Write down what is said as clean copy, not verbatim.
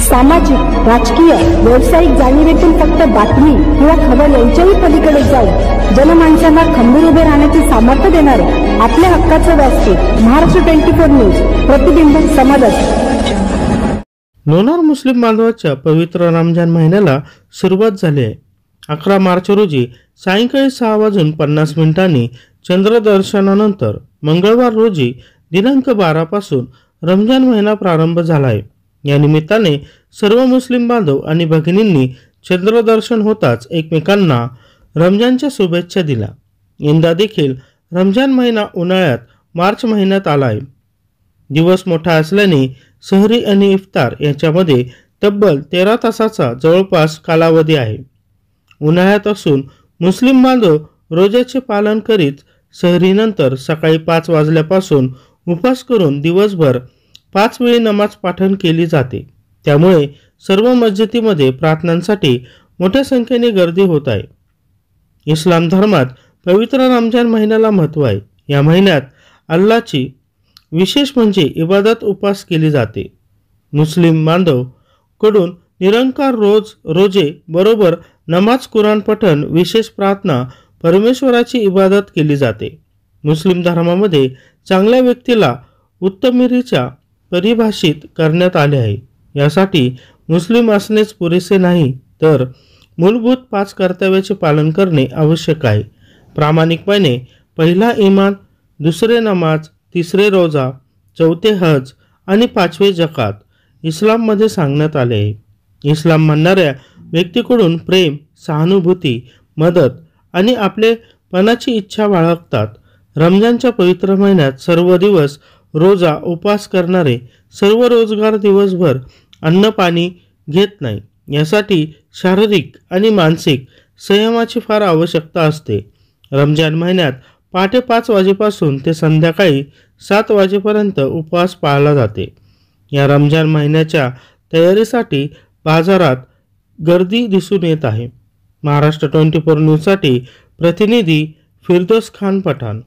सामाजिक, राजकीय, व्यावसायिक जाणीवेतून फक्त बातमी किंवा खबर यांच्याही पलीकडे जाऊन जनमानसांना खंबीर उभे राहण्याचे सामर्थ्य देणारे आपल्या हक्काचे व्यासपीठ महाराष्ट्र 24 न्यूज, प्रतिबिंब समाजात. लोणार मुस्लिम बांधवाच्या पवित्र रमजान महिन्याला सुरुवात झाली आहे. 11 मार्च रोजी सायंकाळी 6:50 चंद्रदर्शनानंतर मंगळवार रोजी दिनांक 12 पासून रमजान महिना प्रारंभ झाला आहे. या निमित्ताने सर्व मुस्लिम बांधव आणि भगिनींनी चंद्रदर्शन होताच एकमेकांना रमजानच्या शुभेच्छा दिल्या. यंदा देखील रमजान महिना उन्हाळ्यात मार्च महिन्यात आला आहे. दिवस मोठा असल्याने सहरी आणि इफ्तार याच्यामध्ये तब्बल 13 तासाचा जवळपास कालावधी आहे. उन्हाळ्यात असून मुस्लिम बांधव रोजाचे पालन करीत सहरीनंतर सकाळी 5 वाजल्यापासून उपवास करून दिवसभर 5 वेळी नमाज पाठण केली जाते. त्यामुळे सर्व मस्जिदीमध्ये प्रार्थनांसाठी मोठ्या संख्येने गर्दी होत आहे. इस्लाम धर्मात पवित्र रमजान महिन्याला महत्त्व आहे. या महिन्यात अल्लाची विशेष म्हणजे इबादत उपवास केली जाते. मुस्लिम बांधव कडून निरंकार रोजे बरोबर नमाज, कुराण पठण, विशेष प्रार्थना, परमेश्वराची इबादत केली जाते. मुस्लिम धर्मामध्ये चांगल्या व्यक्तीला उत्तमीरीच्या परिभाषित करण्यात आले आहे. यासाठी मुस्लिम असणेच पुरेसे नाही तर मूलभूत 5 कर्तव्याचे पालन करणे आवश्यक आहे. प्रामाणिकपणे पहिला इमान, दुसरे नमाज, तिसरे रोजा, चौथे हज आणि 5वे जकात इस्लाममध्ये सांगण्यात आले आहे. इस्लाम म्हणणाऱ्या व्यक्तीकडून प्रेम, सहानुभूती, मदत आणि आपलेपणाची इच्छा बाळगतात. रमजानच्या पवित्र महिन्यात सर्व दिवस रोजा उपवास करणारे सर्व रोजगार दिवसभर अन्न पाणी घेत नाही. यासाठी शारीरिक आणि मानसिक संयमाची फार आवश्यकता असते. रमजान महिन्यात पहाटे 5 वाजेपासून ते संध्याकाळी 7 वाजेपर्यंत उपवास पाळला जाते. या रमजान महिन्याच्या तयारीसाठी बाजारात गर्दी दिसून येत आहे. महाराष्ट्र 24 न्यूजसाठी प्रतिनिधी फिरदोस खान पठाण.